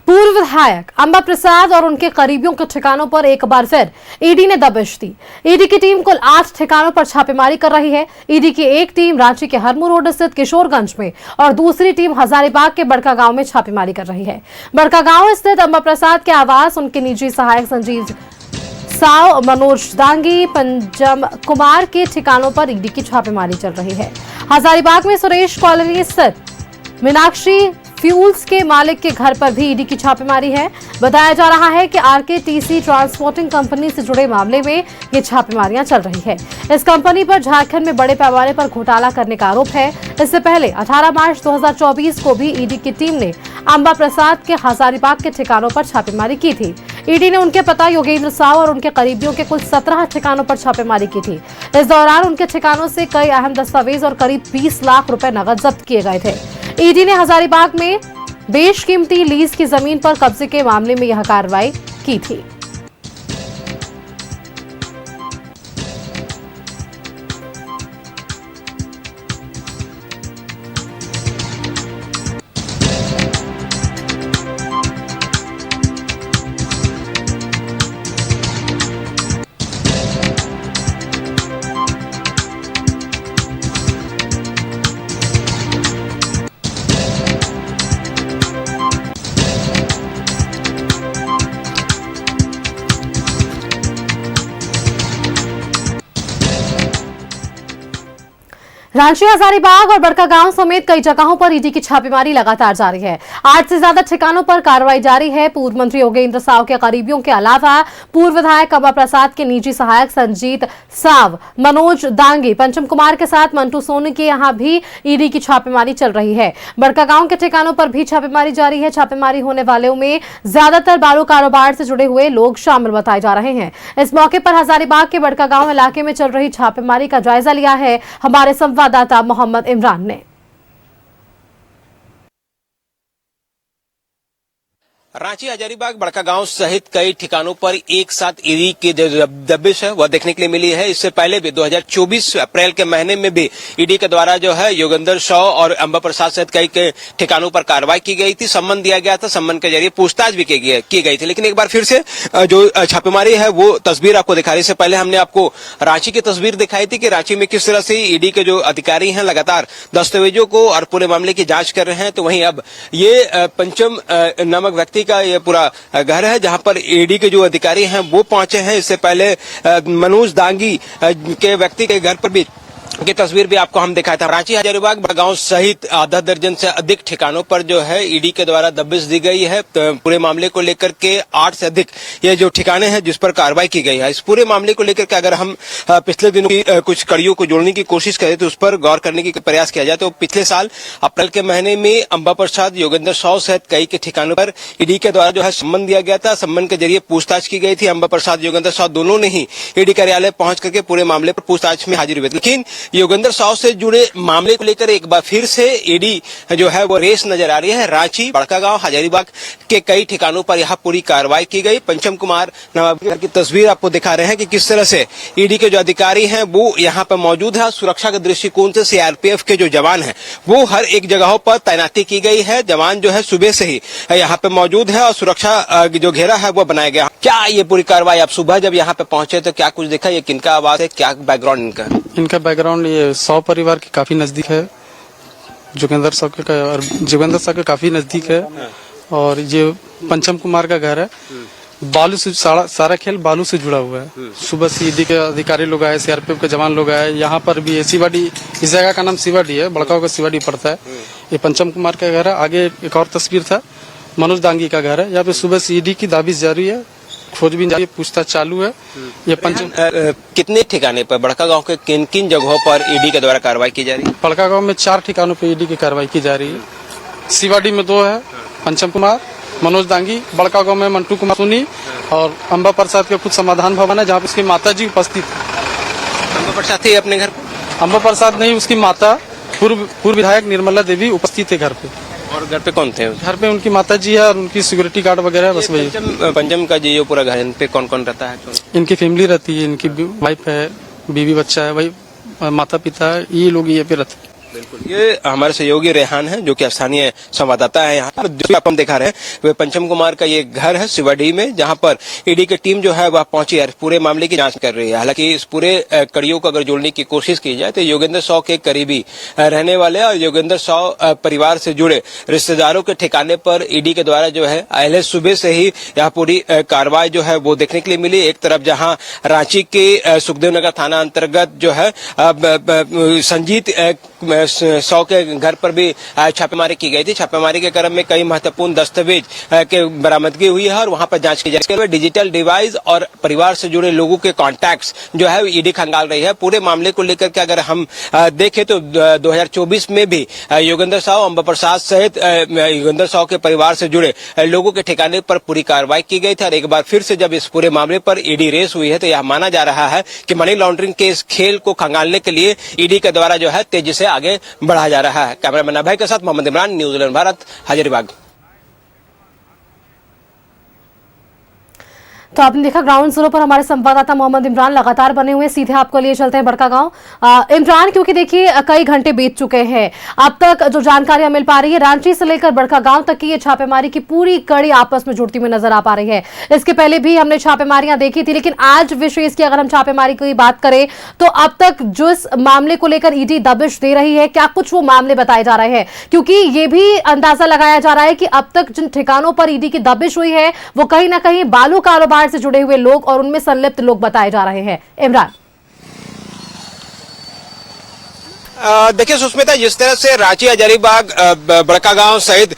पूर्व विधायक अंबा प्रसाद और उनके करीबियों के ठिकानों पर एक बार फिर ईडी ने दबिश दी। ईडी की टीम कुल 8 ठिकानों पर छापेमारी कर रही है। ईडी की एक टीम रांची के हरमू रोड स्थित किशोरगंज में और दूसरी टीम हजारीबाग के बड़का गांव में छापेमारी कर रही है। बड़का गांव स्थित अंबा प्रसाद के आवास, उनके निजी सहायक संजीव साव, मनोज दांगी, पंचम कुमार के ठिकानों पर ईडी की छापेमारी चल रही है। हजारीबाग में सुरेश कॉलोनी स्थित मीनाक्षी फ्यूल्स के मालिक के घर पर भी ईडी की छापेमारी है। बताया जा रहा है कि आरकेटीसी ट्रांसपोर्टिंग कंपनी से जुड़े मामले में ये छापेमारियां चल रही है। इस कंपनी पर झारखंड में बड़े पैमाने पर घोटाला करने का आरोप है। इससे पहले 18 मार्च 2024 को भी ईडी की टीम ने अंबा प्रसाद के हजारीबाग के ठिकानों पर छापेमारी की थी। ईडी ने उनके पिता योगेंद्र साव और उनके करीबियों के कुल 17 ठिकानों पर छापेमारी की थी। इस दौरान उनके ठिकानों से कई अहम दस्तावेज और करीब 20 लाख रुपए नकद जब्त किए गए थे। ईडी ने हजारीबाग में बेशकीमती लीज की जमीन पर कब्जे के मामले में यह कार्रवाई की थी। रांची, हजारीबाग और बड़का गांव समेत कई जगहों पर ईडी की छापेमारी लगातार जारी है। 8 से ज्यादा ठिकानों पर कार्रवाई जारी है। पूर्व मंत्री योगेंद्र साव के करीबियों के अलावा पूर्व विधायक अंबा प्रसाद के निजी सहायक संजीत साव, मनोज दांगी, पंचम कुमार के साथ मंटू सोनी के यहां भी ईडी की छापेमारी चल रही है। बड़का गांव के ठिकानों पर भी छापेमारी जारी है। छापेमारी होने वालों में ज्यादातर बालू कारोबार से जुड़े हुए लोग शामिल बताए जा रहे हैं। इस मौके पर हजारीबाग के बड़का गांव इलाके में चल रही छापेमारी का जायजा लिया है हमारे संवाददाता मोहम्मद इमरान ने। रांची, हजारीबाग, बड़का गांव सहित कई ठिकानों पर एक साथ ईडी की जो दबिश है वह देखने के लिए मिली है। इससे पहले भी 2024 अप्रैल के महीने में भी ईडी के द्वारा जो है योगेंद्र साव और अंबा प्रसाद सहित कई ठिकानों पर कार्रवाई की गई थी। सम्मन दिया गया था, सम्मन के जरिए पूछताछ भी की गई थी। लेकिन एक बार फिर से जो छापेमारी है वो तस्वीर आपको दिखा रही। इससे पहले हमने आपको रांची की तस्वीर दिखाई थी कि रांची में किस तरह से ईडी के जो अधिकारी हैं लगातार दस्तावेजों को और पूरे मामले की जांच कर रहे हैं। तो वहीं अब ये पंचम नामक व्यक्ति का ये पूरा घर है जहां पर ईडी के जो अधिकारी हैं वो पहुंचे हैं। इससे पहले मनोज दांगी के व्यक्ति के घर पर भी की तस्वीर भी आपको हम दिखाया था। रांची, हजारीबाग, बड़गांव सहित आधा दर्जन से अधिक ठिकानों पर जो है ईडी के द्वारा दबिश दी गई है। तो पूरे मामले को लेकर के 8 से अधिक ये जो ठिकाने हैं जिस पर कार्रवाई की गई है। इस पूरे मामले को लेकर के अगर हम पिछले दिनों की कुछ कड़ियों को जोड़ने की कोशिश करें तो उस पर गौर करने की प्रयास किया जाए तो पिछले साल अप्रैल के महीने में अंबा प्रसाद, योगेंद्र साव सहित कई के ठिकानों पर ईडी के द्वारा जो है सम्मन दिया गया था। सम्मन के जरिए पूछताछ की गई थी। अंबा प्रसाद, योगेंद्र साव दोनों ने ही ईडी कार्यालय पहुंच करके पूरे मामले पर पूछताछ में हाजिर हुए। लेकिन योगेंद्र साव से जुड़े मामले को लेकर एक बार फिर से ईडी जो है वो रेस नजर आ रही है। रांची, बड़का गांव, हजारीबाग के कई ठिकानों पर यहां पूरी कार्रवाई की गई। पंचम कुमार की तस्वीर आपको दिखा रहे हैं कि किस तरह से ईडी के जो अधिकारी हैं वो यहां पर मौजूद है। सुरक्षा के दृष्टिकोण से सीआरपीएफ के जो जवान हैं वो हर एक जगहों पर तैनाती की गई है। जवान जो है सुबह से ही यहाँ पे मौजूद है और सुरक्षा जो घेरा है वो बनाया गया। क्या ये पूरी कार्रवाई आप सुबह जब यहाँ पे पहुंचे तो क्या कुछ देखा? ये किनका आवाज है, क्या बैकग्राउंड इनका बैकग्राउंड ये साव परिवार के काफी नजदीक है। जोगेंद्र साव के काफी नजदीक है। और ये पंचम कुमार का घर है। बालू से सारा खेल बालू से जुड़ा हुआ है। सुबह से ईडी के अधिकारी लोग आए, सीआरपीएफ के जवान लोग आए। यहाँ पर भी शिवाडी, इस जगह का नाम शिवाडी है, बड़काव का शिवाडी पड़ता है। ये पंचम कुमार का घर है। आगे एक और तस्वीर था, मनोज दांगी का घर है। यहाँ पे सुबह से ईडी की दाबिश जारी है, खोजबीन जारी, पूछताछ चालू है। ये पंचम कितने ठिकाने पर, बड़का गांव के किन किन जगहों पर ईडी के द्वारा कार्रवाई की जा रही है? बड़का गांव में 4 ठिकानों पे ईडी की कार्रवाई की जा रही है। शिवाडी में 2 है, पंचम कुमार, मनोज दांगी। बड़का गांव में मंटू कुमार सोनी और अंबा प्रसाद के खुद समाधान भवन है जहाँ पे उसकी माता जी उपस्थित है। अंबा प्रसाद थे अपने घर? अंबा प्रसाद नहीं, उसकी माता पूर्व विधायक निर्मला देवी उपस्थित है घर पे। और घर पे कौन थे? घर पे उनकी माता जी है और उनकी सिक्योरिटी गार्ड वगैरह, बस वही। पंचम का जो पूरा घर, इन पे कौन कौन रहता है? इनकी फैमिली रहती है, इनकी वाइफ है, बीवी बच्चा है, वही माता पिता है, ये लोग ये पे रहते हैं। बिल्कुल, ये हमारे सहयोगी रेहान है जो कि स्थानीय संवाददाता है यहाँ पर। जो आप हम दिखा रहे हैं वे पंचम कुमार का ये घर है सिवाडी में, जहाँ पर ईडी की टीम जो है वह पहुंची है, पूरे मामले की जांच कर रही है। हालांकि इस पूरे कड़ियों को अगर जोड़ने की कोशिश की जाए तो योगेंद्र साव के करीबी रहने वाले और योगेंद्र साव परिवार से जुड़े रिश्तेदारों के ठिकाने पर ईडी के द्वारा जो है अहले सुबह से ही यह पूरी कार्रवाई जो है वो देखने के लिए मिली। एक तरफ जहां रांची के सुखदेव नगर थाना अंतर्गत जो है संजीत साव के घर पर भी छापेमारी की गई थी। छापेमारी के क्रम में कई महत्वपूर्ण दस्तावेज के बरामदगी हुई है और वहां पर जांच की जाएगी। डिजिटल डिवाइस और परिवार से जुड़े लोगों के कॉन्टैक्ट्स जो है ईडी खंगाल रही है। पूरे मामले को लेकर के अगर हम देखें तो 2024 में भी योगेंद्र साव, अंबा प्रसाद सहित योगेंद्र साव के परिवार से जुड़े लोगों के ठिकाने पर पूरी कार्रवाई की गई थी और एक बार फिर से जब इस पूरे मामले पर ईडी रेस हुई है तो यह माना जा रहा है कि मनी लॉन्ड्रिंग के इस खेल को खंगालने के लिए ईडी के द्वारा जो है तेजी से आगे बढ़ा जा रहा है। कैमरामैन अभय के साथ मोहम्मद इमरान, न्यूजीलैंड भारत, हजारीबाग। तो आपने देखा ग्राउंड जीरो पर हमारे संवाददाता मोहम्मद इमरान लगातार बने हुए, सीधे आपको लिए चलते हैं बड़कागांव। इमरान, क्योंकि देखिए कई घंटे बीत चुके हैं, अब तक जो जानकारियां मिल पा रही है रांची से लेकर बड़कागांव तक की ये छापेमारी की पूरी कड़ी आपस में जुड़ती हुई नजर आ पा रही है। इसके पहले भी हमने छापेमारियां देखी थी, लेकिन आज विशेष की अगर हम छापेमारी की बात करें तो अब तक जिस मामले को लेकर ईडी दबिश दे रही है, क्या कुछ वो मामले बताए जा रहे हैं? क्योंकि ये भी अंदाजा लगाया जा रहा है कि अब तक जिन ठिकानों पर ईडी की दबिश हुई है वो कहीं ना कहीं बालू कारोबार से जुड़े हुए लोग और उनमें संलिप्त लोग बताए जा रहे हैं। इमरान, देखिए सुष्मिता, जिस तरह से रांची, हजारीबाग, बड़कागांव सहित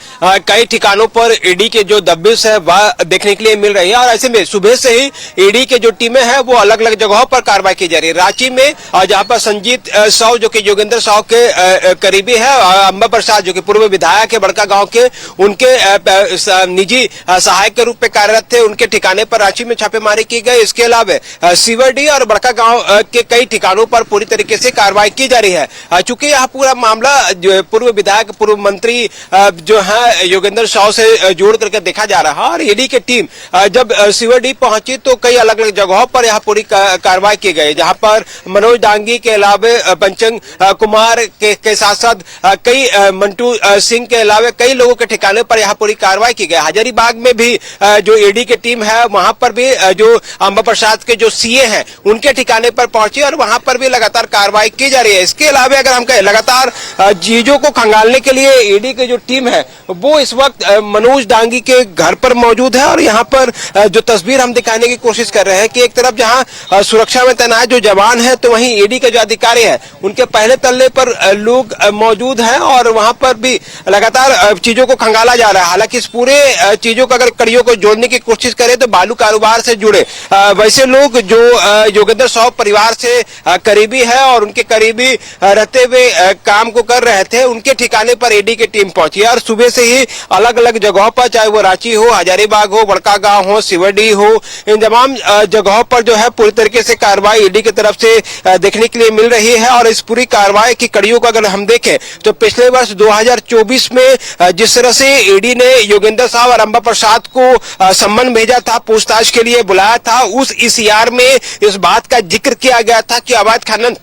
कई ठिकानों पर ईडी के जो दबिश है वह देखने के लिए मिल रही है और ऐसे में सुबह से ही ईडी के जो टीमें हैं वो अलग अलग जगहों पर कार्रवाई की जा रही है। रांची में जहां पर संजीत साव जो कि योगेंद्र साव के करीबी है, अंबा प्रसाद जो कि पूर्व विधायक है बड़कागांव के, उनके निजी सहायक के रूप में कार्यरत थे, उनके ठिकाने पर रांची में छापेमारी की गई। इसके अलावा सीवरडी और बड़कागांव के कई ठिकानों पर पूरी तरीके से कार्रवाई की जा रही है। चूंकि यह पूरा मामला जो पूर्व विधायक, पूर्व मंत्री जो है योगेंद्र साव से जोड़ करके देखा जा रहा है और ईडी की टीम जब सीवरडी पहुंची तो कई अलग अलग जगहों पर यह पूरी कार्रवाई की गई, जहां पर मनोज डांगी के अलावा पंचम कुमार के साथ साथ कई मंटू सिंह के अलावा कई लोगों के ठिकाने पर यह पूरी कार्रवाई की गई। हजारीबाग में भी जो ईडी की टीम है वहां पर भी जो अंबा प्रसाद के जो सीए हैं उनके ठिकाने पर पहुंची और वहां पर भी लगातार कार्रवाई की जा रही है। इसके अलावा अगर हम कहें लगातार चीजों को खंगालने के लिए ईडी की जो टीम है वो इस वक्त मनोज डांगी के घर पर मौजूद है और यहाँ पर जो तस्वीर हम दिखाने की कोशिश कर रहे हैं कि एक तरफ जहाँ सुरक्षा में तैनात जो जवान है तो वहीं ईडी के जो अधिकारी हैं उनके पहले तल्ले पर लोग मौजूद हैं और वहां पर भी लगातार चीजों को खंगाला जा रहा है। हालांकि इस पूरे चीजों को अगर कड़ियों को जोड़ने की कोशिश करें तो बालू कारोबार से जुड़े वैसे लोग जो योगेंद्र साव परिवार से करीबी है और उनके करीबी रहते हुए काम को कर रहे थे, उनके ठिकाने पर ईडी की टीम पहुंची और सुबह से ही अलग अलग जगहों पर, चाहे वो रांची हो, हजारीबाग हो, बड़कागांव हो, सिवरडी हो, इन तमाम जगहों पर जो है पूरी तरीके से कार्रवाई ईडी की तरफ से देखने के लिए मिल रही है। और इस पूरी कार्रवाई की कड़ियों को अगर हम देखें तो पिछले वर्ष 2024 में जिस तरह से ईडी ने योगेंद्र साव और अंबा प्रसाद को सम्मन भेजा था, पूछताछ के लिए बुलाया था, उस ईसीआर में इस बात का जिक्र किया गया था कि अवैध खनन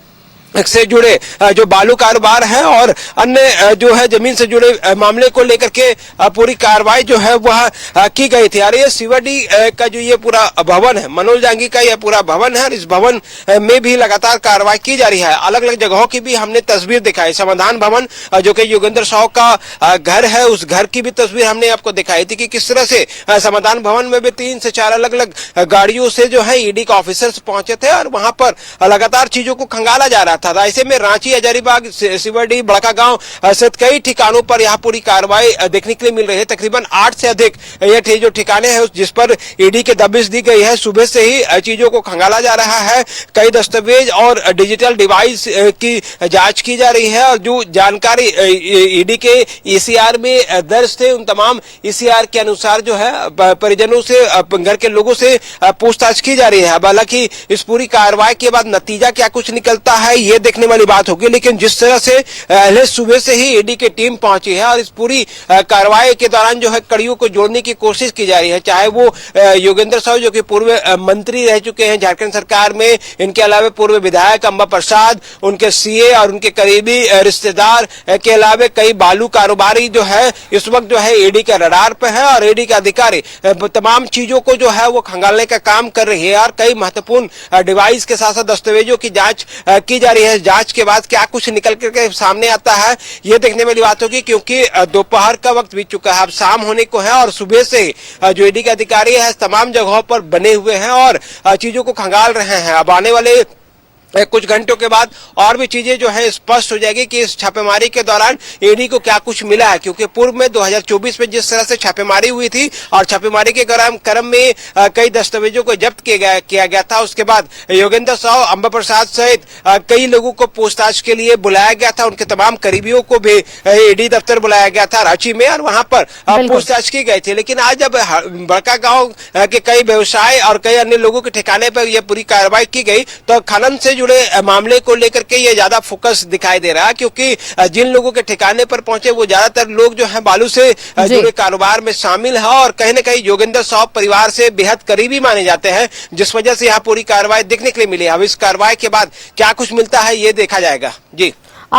से जुड़े जो बालू कारोबार है और अन्य जो है जमीन से जुड़े मामले को लेकर के पूरी कार्रवाई जो है वह की गई थी। और ये सीवरडी का जो ये पूरा भवन है, मनोज डांगी का यह पूरा भवन है और इस भवन में भी लगातार कार्रवाई की जा रही है। अलग अलग जगहों की भी हमने तस्वीर दिखाई। समाधान भवन जो कि योगेंद्र साव का घर है, उस घर की भी तस्वीर हमने आपको दिखाई थी कि किस तरह से समाधान भवन में भी 3 से 4 अलग अलग गाड़ियों से जो है ईडी के ऑफिसर्स पहुंचे थे और वहां पर लगातार चीजों को खंगाला जा रहा था। ऐसे में रांची, हजारीबाग, सिवरडी, बड़कागांव सहित कई ठिकानों पर यह पूरी कार्रवाई देखने के लिए मिल रही है। तकरीबन 8 से अधिक ये जो ठिकाने हैं जिस पर ईडी के दबिश दी गई है, सुबह से ही चीजों को खंगाला जा रहा है। कई दस्तावेज और डिजिटल डिवाइस की जांच की जा रही है और जो जानकारी ईडी के ईसीआर में दर्ज थे उन तमाम ईसीआर के अनुसार जो है परिजनों से, घर के लोगों से पूछताछ की जा रही है। हालांकि इस पूरी कार्रवाई के बाद नतीजा क्या कुछ निकलता है ये देखने वाली बात होगी। लेकिन जिस तरह से पहले सुबह से ही ईडी की टीम पहुंची है और इस पूरी कार्रवाई के दौरान जो है कड़ियों को जोड़ने की कोशिश की जा रही है, चाहे वो योगेंद्र साहू जो कि पूर्व मंत्री रह चुके हैं झारखंड सरकार में, इनके अलावा पूर्व विधायक अंबा प्रसाद, उनके सीए और उनके करीबी रिश्तेदार के अलावा कई बालू कारोबारी जो है इस वक्त जो है ईडी के रडार पे है और ईडी के अधिकारी तमाम चीजों को जो है वो खंगालने का काम कर रही है और कई महत्वपूर्ण डिवाइस के साथ साथ दस्तावेजों की जांच की जा रही है। जांच के बाद क्या कुछ निकल करके सामने आता है ये देखने वाली बात होगी, क्योंकि दोपहर का वक्त बीत चुका है, अब शाम होने को है और सुबह से जो ईडी के अधिकारी है तमाम जगहों पर बने हुए हैं और चीजों को खंगाल रहे हैं। अब आने वाले कुछ घंटों के बाद और भी चीजें जो है स्पष्ट हो जाएगी कि इस छापेमारी के दौरान ईडी को क्या कुछ मिला है, क्योंकि पूर्व में 2024 में जिस तरह से छापेमारी हुई थी और छापेमारी के क्रम में कई दस्तावेजों को जब्त किया गया था। उसके बाद योगेंद्र साहू, अंबा प्रसाद सहित कई लोगों को पूछताछ के लिए बुलाया गया था, उनके तमाम करीबियों को भी ईडी दफ्तर बुलाया गया था रांची में और वहां पर पूछताछ की गई थी। लेकिन आज जब बड़का गांव के कई व्यवसाय और कई अन्य लोगों के ठिकाने पर यह पूरी कार्रवाई की गई तो खनन से जुड़े मामले को लेकर के ये ज्यादा फोकस दिखाई दे रहा है, क्योंकि जिन लोगों के ठिकाने पर पहुंचे वो ज्यादातर लोग जो है बालू से जुड़े कारोबार में शामिल है और कहीं न कहीं योगेंद्र साहू परिवार से बेहद करीबी माने जाते हैं, जिस वजह से यहाँ पूरी कार्रवाई देखने के लिए मिली। अब इस कार्रवाई के बाद क्या कुछ मिलता है ये देखा जाएगा। जी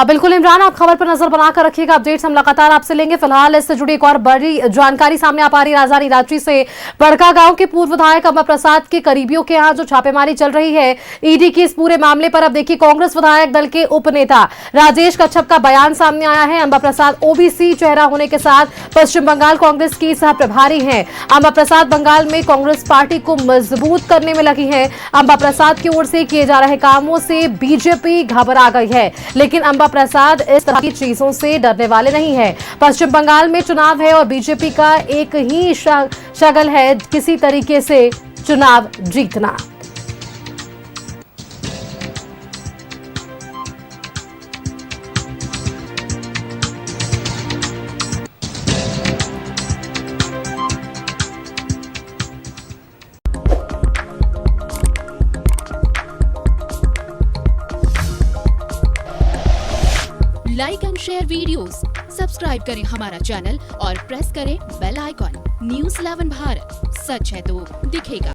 बिल्कुल इमरान, आप खबर पर नजर बनाकर रखिएगा, अपडेट्स हम लगातार आपसे लेंगे। फिलहाल इससे जुड़ी एक और बड़ी जानकारी सामने आ पा रही राजधानी रांची से। बड़का गांव के पूर्व विधायक अंबा प्रसाद के करीबियों के यहाँ जो छापेमारी चल रही है ईडी की इस पूरे मामले पर, अब देखिए कांग्रेस विधायक दल के उपनेता राजेश कच्छप का बयान सामने आया है। अंबा प्रसाद ओबीसी चेहरा होने के साथ पश्चिम बंगाल कांग्रेस की सह प्रभारी हैं। अंबा प्रसाद बंगाल में कांग्रेस पार्टी को मजबूत करने में लगी है। अंबा प्रसाद की ओर से किए जा रहे कामों से बीजेपी घबरा गई है, लेकिन अंबा प्रसाद इस तरह की चीजों से डरने वाले नहीं है। पश्चिम बंगाल में चुनाव है और बीजेपी का एक ही शगल है, किसी तरीके से चुनाव जीतना। Like and share videos, subscribe करें हमारा चैनल और प्रेस करें बेल आइकॉन। न्यूज़ 11 भारत, सच है तो दिखेगा।